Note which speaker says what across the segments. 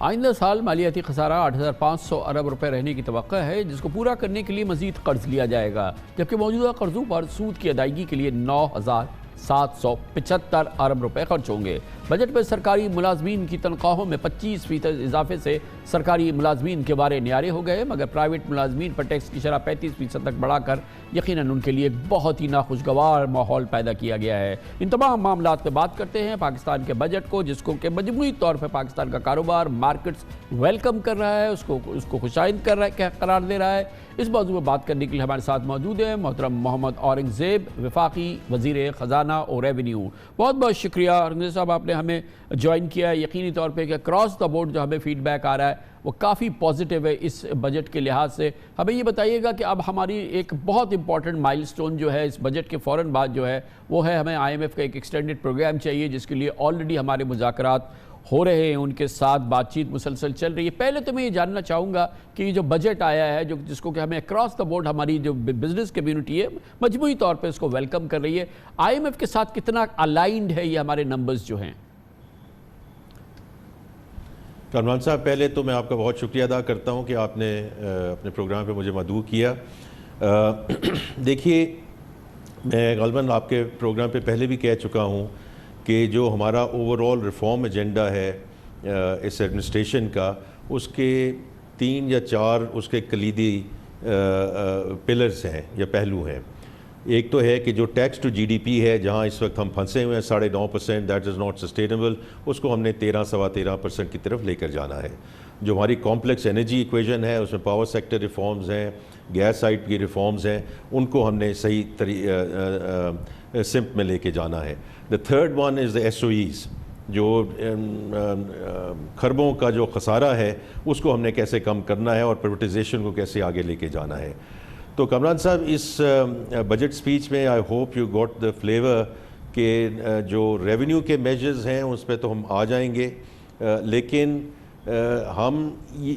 Speaker 1: آئندہ سال مالیاتی خسارہ 8,500 ارب روپے رہنے کی توقع ہے، جس کو پورا کرنے کے لیے مزید قرض لیا جائے گا، جبکہ موجودہ قرضوں پر سود کی ادائیگی کے لیے 9,775 ارب روپے خرچ ہوں گے۔ بجٹ میں سرکاری ملازمین کی تنخواہوں میں 25% اضافے سے سرکاری ملازمین کے بارے نیارے ہو گئے، مگر پرائیویٹ ملازمین پر ٹیکس کی شرح 35% تک بڑھا کر یقیناً ان کے لیے ایک بہت ہی ناخوشگوار ماحول پیدا کیا گیا ہے۔ ان تمام معاملات پہ بات کرتے ہیں پاکستان کے بجٹ کو، جس کو کہ مجموعی طور پہ پاکستان کا کاروبار مارکیٹس ویلکم کر رہا ہے، اس کو خوشائند قرار دے رہا ہے۔ اس موضوع میں بات کرنے کے لیے ہمارے ساتھ موجود ہیں محترم محمد اورنگزیب، وفاقی وزیر خزانہ اور ریونیو۔ بہت بہت شکریہ اورنگزیب صاحب، آپ نے ہمیں جوائن کیا ہے۔ یقینی طور پہ کہ اکراس دا بورڈ جو ہمیں فیڈ بیک آ رہا ہے وہ کافی پازیٹیو ہے اس بجٹ کے لحاظ سے۔ ہمیں یہ بتائیے گا کہ اب ہماری ایک بہت امپورٹنٹ مائل سٹون جو ہے اس بجٹ کے فوراً بعد جو ہے وہ ہے، ہمیں IMF کا ایک ایکسٹینڈڈ پروگرام چاہیے، جس کے لیے آلریڈی ہمارے مذاکرات ہو رہے ہیں، ان کے ساتھ بات چیت مسلسل چل رہی ہے۔ پہلے تو میں یہ جاننا چاہوں گا کہ یہ جو بجٹ آیا ہے جس کو کہ ہمیں اکراس دا بورڈ ہماری جو بزنس کمیونٹی ہے مجموعی طور پہ اس کو ویلکم کر رہی ہے، IMF کے ساتھ کتنا الائنڈ ہے یہ ہمارے نمبرز جو ہیں؟
Speaker 2: کامران صاحب، پہلے تو میں آپ کا بہت شکریہ ادا کرتا ہوں کہ آپ نے اپنے پروگرام پہ مجھے مدعو کیا۔ دیکھیے، میں غالباً آپ کے پروگرام پہ پہلے بھی کہہ چکا ہوں کہ جو ہمارا اوورآل ریفارم ایجنڈا ہے اس ایڈمنسٹریشن کا، اس کے 3 یا 4 اس کے کلیدی پلرز ہیں یا پہلو ہیں۔ ایک تو ہے کہ جو tax to G D P ہے، جہاں اس وقت ہم پھنسے ہوئے ہیں 9.5%، دیٹ از ناٹ سسٹینیبل، اس کو ہم نے 13-13.25% کی طرف لے کر جانا ہے۔ جو ہماری کمپلیکس انرجی ایکویژن ہے، اس میں پاور سیکٹر ریفارمز ہیں، گیس سائٹ کی ریفارمز ہیں، ان کو ہم نے صحیح سمت میں لے کے جانا ہے۔ The third one is the SOEs، جو کھربوں کا جو خسارہ ہے اس کو ہم نے کیسے کم کرنا ہے اور پرائیویٹائزیشن کو کیسے آگے لے کے جانا ہے۔ تو کامران صاحب، اس بجٹ سپیچ میں I hope you got the flavour کہ جو ریونیو کے میجرز ہیں اس پہ تو ہم آ جائیں گے، لیکن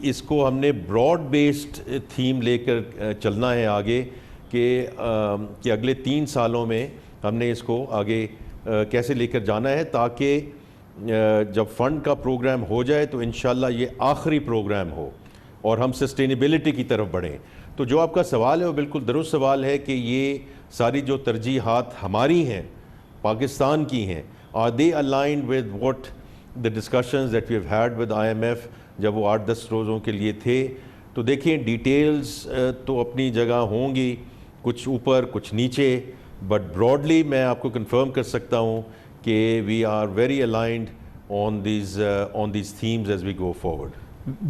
Speaker 2: اس کو ہم نے براڈ بیسڈ تھیم لے کر چلنا ہے آگے کہ اگلے 3 سالوں میں ہم نے اس کو آگے کیسے لے کر جانا ہے، تاکہ جب فنڈ کا پروگرام ہو جائے تو انشاءاللہ یہ آخری پروگرام ہو اور ہم سسٹینیبلٹی کی طرف بڑھیں۔ تو جو آپ کا سوال ہے وہ بالکل درست سوال ہے کہ یہ ساری جو ترجیحات ہماری ہیں، پاکستان کی ہیں، are they aligned with what the discussions that we have had with IMF جب وہ 8-10 روزوں کے لیے تھے؟ تو دیکھیں، ڈیٹیلز تو اپنی جگہ ہوں گی، کچھ اوپر کچھ نیچے، بٹ براڈلی میں آپ کو کنفرم کر سکتا ہوں کہ we are very aligned on these themes as we go forward۔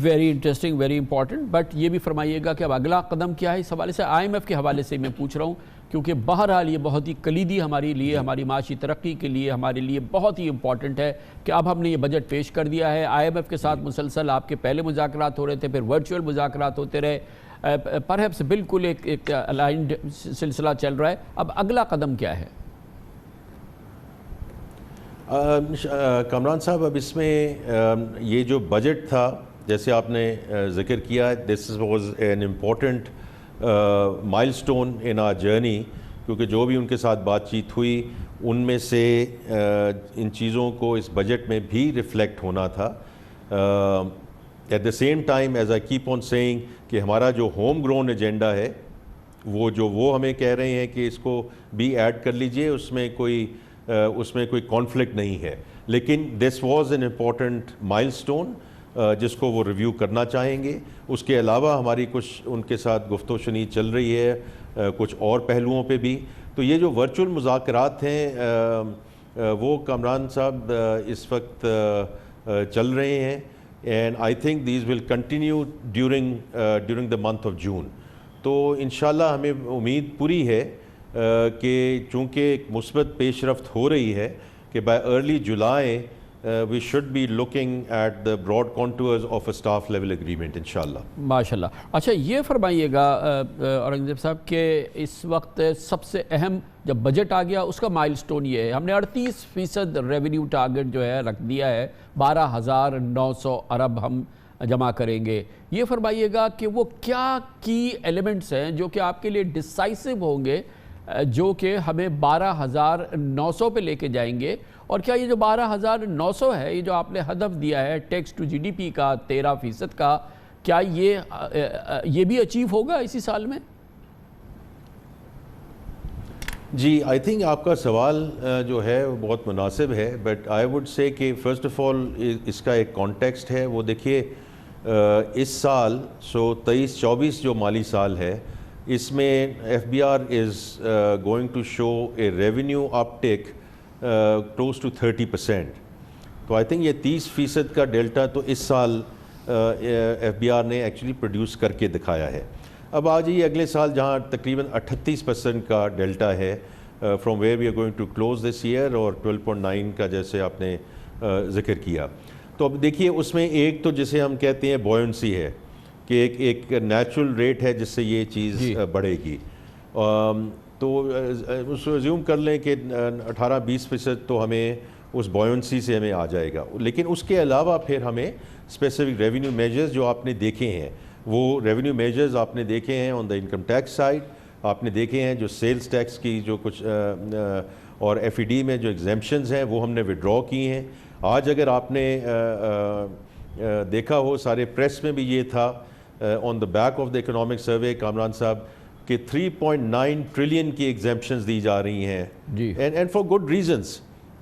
Speaker 1: Very interesting, very important, but یہ بھی فرمائیے گا کہ اب اگلا قدم کیا ہے اس حوالے سے؟ IMF کے حوالے سے میں پوچھ رہا ہوں، کیونکہ بہرحال یہ بہت ہی کلیدی ہمارے لیے، ہماری معاشی ترقی کے لیے، ہمارے لیے بہت ہی امپورٹنٹ ہے کہ اب ہم نے یہ بجٹ پیش کر دیا ہے۔ IMF کے ساتھ مسلسل آپ کے پہلے مذاکرات ہو رہے تھے، پھر ورچوئل مذاکرات ہوتے رہے، پرہیپس بالکل ایک الائنڈ سلسلہ چل رہا ہے۔ اب اگلا قدم کیا ہے؟
Speaker 2: کامران صاحب، اب اس میں یہ جو بجٹ تھا، جیسے آپ نے ذکر کیا، دس واز این امپورٹنٹ مائل سٹون ان آر جرنی، کیونکہ جو بھی ان کے ساتھ بات چیت ہوئی ان میں سے ان چیزوں کو اس بجٹ میں بھی ریفلیکٹ ہونا تھا۔ At the same time, as I keep on seeing, کہ ہمارا جو ہوم گرون ایجنڈا ہے وہ ہمیں کہہ رہے ہیں کہ اس کو بھی ایڈ کر لیجئے، اس میں کوئی کانفلکٹ نہیں ہے، لیکن دس واز این امپورٹنٹ مائل سٹون جس کو وہ ریویو کرنا چاہیں گے۔ اس کے علاوہ ہماری کچھ ان کے ساتھ گفت و شنید چل رہی ہے کچھ اور پہلوؤں پہ بھی۔ تو یہ جو ورچوئل مذاکرات ہیں وہ کامران صاحب اس وقت چل رہے ہیں، and I think these will continue during the month of June. تو انشاءاللہ ہمیں امید پوری ہے کہ چونکہ ایک مثبت پیش رفت ہو رہی ہے کہ by early July we should be looking at the broad contours of a staff level agreement انشاءاللہ۔
Speaker 1: ماشاءاللہ۔ اچھا، یہ فرمائیے گا اورنگزیب صاحب کہ اس وقت سب سے اہم جب بجٹ آ گیا اس کا مائل سٹون یہ ہے، ہم نے 38% ریونیو ٹارگٹ جو ہے رکھ دیا ہے، 12,900 ارب ہم جمع کریں گے۔ یہ فرمائیے گا کہ وہ کیا کی ایلیمنٹس ہیں جو کہ آپ کے لیے ڈیسائسو ہوں گے، جو کہ ہمیں 12,900 پہ لے کے جائیں گے، اور کیا یہ جو 12,900 ہے، یہ جو آپ نے ہدف دیا ہے tax to G D P کا 13% کا، کیا یہ بھی اچیو ہوگا اسی سال میں؟
Speaker 2: جی آئی تھنک آپ کا سوال جو ہے وہ بہت مناسب ہے، بٹ آئی وڈ سے کہ فرسٹ آف آل اس کا ایک کانٹیکسٹ ہے. وہ دیکھیے اس سال 23-24 جو مالی سال ہے، اس میں F B R is going to show a revenue uptake close to 30%. تو آئی تھنک یہ 30% کا ڈیلٹا تو اس سال ایف بی آر نے ایکچولی پروڈیوس کر کے دکھایا ہے. اب آ جائیے اگلے سال جہاں تقریباً 38% کا ڈیلٹا ہے from where we are going to close this year, اور 12.9 کا جیسے آپ نے ذکر کیا. تو اب دیکھیے اس میں ایک تو جسے ہم کہتے ہیں بوئنسی ہے کہ ایک نیچرل ریٹ ہے جس سے یہ چیز بڑھے گی. تو اس کو زیوم کر لیں کہ 18-20% تو ہمیں اس بوئنسی سے ہمیں آ جائے گا. لیکن اس کے علاوہ پھر ہمیں اسپیسیفک ریونیو میجرز جو آپ نے دیکھے ہیں، وہ ریونیو میجرز آپ نے دیکھے ہیں آن دا انکم ٹیکس سائڈ، آپ نے دیکھے ہیں جو سیلز ٹیکس کی جو کچھ اور ایف ای ڈی میں جو ایگزیمپشنز ہیں وہ ہم نے وڈرا کی ہیں. آج اگر آپ نے دیکھا ہو، سارے پریس میں بھی یہ تھا on the back of the economic survey Kamran صاحب، کہ 3.9 ٹریلین کی ایگزیمپشنز دی جا رہی ہیں، اینڈ فار گڈ ریزنس،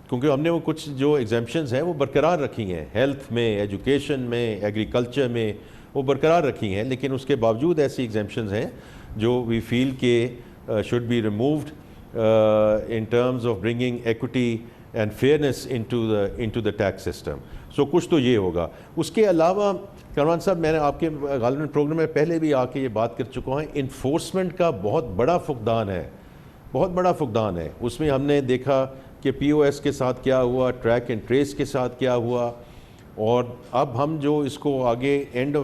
Speaker 2: کیونکہ ہم نے وہ کچھ جو ایگزیمپشنز ہیں وہ برقرار رکھی ہیں، ہیلتھ میں، ایجوکیشن میں، ایگریکلچر میں وہ برقرار رکھی ہیں. لیکن اس کے باوجود ایسی ایگزیمپشنز ہیں جو وی فیل کہ should be removed in terms of bringing equity and fairness into the tax system. So کچھ تو یہ ہوگا. اس کے علاوہ کامران صاحب، میں نے آپ کے غالباً پروگرام میں پہلے بھی آ کے یہ بات کر چکا ہوں، انفورسمنٹ کا بہت بڑا فقدان ہے، بہت بڑا فقدان ہے. اس میں ہم نے دیکھا کہ پی او ایس کے ساتھ کیا ہوا، ٹریک اینڈ ٹریس کے ساتھ کیا ہوا، اور اب ہم جو اس کو آگے اینڈ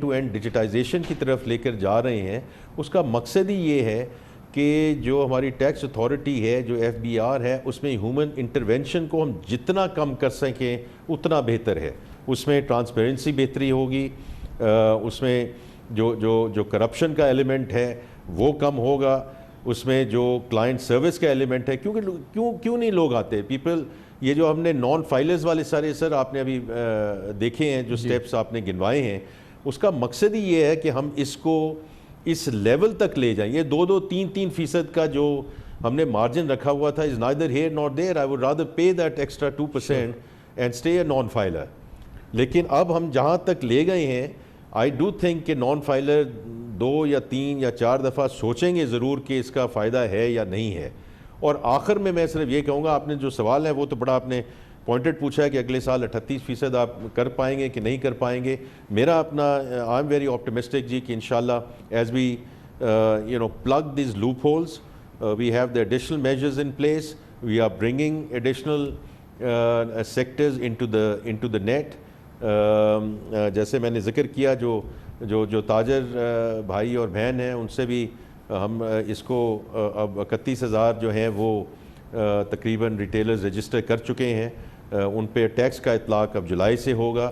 Speaker 2: ٹو اینڈ ڈیجیٹائزیشن کی طرف لے کر جا رہے ہیں، اس کا مقصد ہی یہ ہے کہ جو ہماری ٹیکس اتھارٹی ہے، جو ایف بی آر ہے، اس میں ہیومن انٹرونشن کو ہم جتنا کم کر سکیں اتنا بہتر ہے. اس میں ٹرانسپیرنسی بہتری ہوگی، اس میں جو کرپشن کا ایلیمنٹ ہے وہ کم ہوگا، اس میں جو کلائنٹ سروس کا ایلیمنٹ ہے. کیوں نہیں لوگ آتے پیپل؟ یہ جو ہم نے نان فائلرز والے سارے سر آپ نے ابھی دیکھے ہیں، جو سٹیپس آپ نے گنوائے ہیں، اس کا مقصد ہی یہ ہے کہ ہم اس کو اس لیول تک لے جائیں. یہ 2-3% کا جو ہم نے مارجن رکھا ہوا تھا is neither here nor there. I would rather pay that extra 2% and stay a non filer. لیکن اب ہم جہاں تک لے گئے ہیں، آئی ڈو تھنک کہ نان فائلر 2 یا 3 یا 4 دفعہ سوچیں گے ضرور کہ اس کا فائدہ ہے یا نہیں ہے. اور آخر میں صرف یہ کہوں گا، آپ نے جو سوال ہے وہ تو بڑا آپ نے پوائنٹڈ پوچھا ہے کہ اگلے سال 38% آپ کر پائیں گے کہ نہیں کر پائیں گے. میرا اپنا آئی ایم ویری آپٹمسٹک جی کہ انشاءاللہ as we plug these loopholes, we have the additional measures in place, we are bringing additional sectors into the net. جیسے میں نے ذکر کیا جو تاجر بھائی اور بہن ہیں، ان سے بھی ہم اس کو اب 31,000 جو ہیں وہ تقریباً ریٹیلرز رجسٹر کر چکے ہیں. ان پہ ٹیکس کا اطلاق اب جولائی سے ہوگا،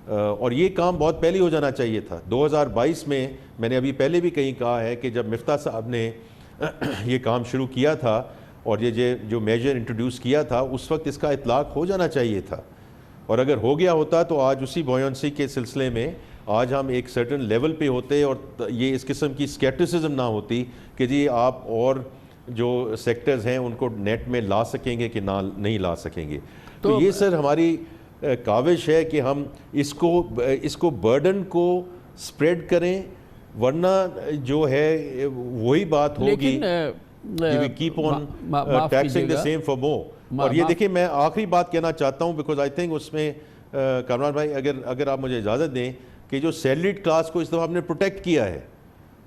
Speaker 2: اور یہ کام بہت پہلے ہو جانا چاہیے تھا. 2022 میں نے ابھی پہلے بھی کہیں کہا ہے کہ جب مفتاح صاحب نے یہ کام شروع کیا تھا اور یہ جو میجر انٹروڈیوس کیا تھا، اس وقت اس کا اطلاق ہو جانا چاہیے تھا. اور اگر ہو گیا ہوتا تو آج اسی بوئنسی کے سلسلے میں آج ہم ایک سرٹن لیول پہ ہوتے، اور یہ اس قسم کی اسکیپٹسزم نہ ہوتی کہ جی آپ اور جو سیکٹرز ہیں ان کو نیٹ میں لا سکیں گے کہ نہیں لا سکیں گے. تو یہ سر ہماری کاوش ہے کہ ہم اس کو برڈن کو سپریڈ کریں، ورنہ جو ہے وہی بات ہوگی we keep on taxing the same for more. اور یہ دیکھیں، میں آخری بات کہنا چاہتا ہوں بیکاز آئی تھنک اس میں کامران بھائی اگر آپ مجھے اجازت دیں کہ جو سیلریڈ کلاس کو اس دفعہ ہم نے پروٹیکٹ کیا ہے،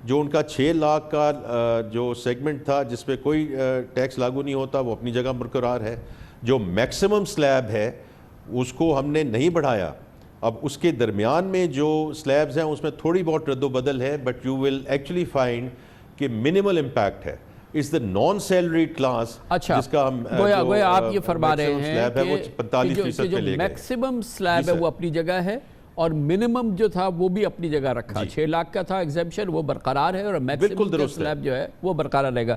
Speaker 2: جو ان کا 6 لاکھ کا جو سیگمنٹ تھا جس پہ کوئی ٹیکس لاگو نہیں ہوتا، وہ اپنی جگہ برقرار ہے. جو میکسیمم سلیب ہے اس کو ہم نے نہیں بڑھایا. اب اس کے درمیان میں جو سلیبز ہیں اس میں تھوڑی بہت رد و بدل ہے، but you will actually find کہ منیمل امپیکٹ ہے. اس دا نان سیلریڈ کلاس جس کا ہم
Speaker 1: گویا آپ یہ فرما رہے ہیں کہ جو
Speaker 2: جو
Speaker 1: میکسیمم سلیب ہے وہ اپنی جگہ ہے، اور منیمم جو تھا وہ بھی اپنی جگہ رکھا. 6 لاکھ کا تھا ایگزیمپشن، وہ برقرار ہے، اور میکسیمم سلیب جو ہے وہ برقرار رہے گا.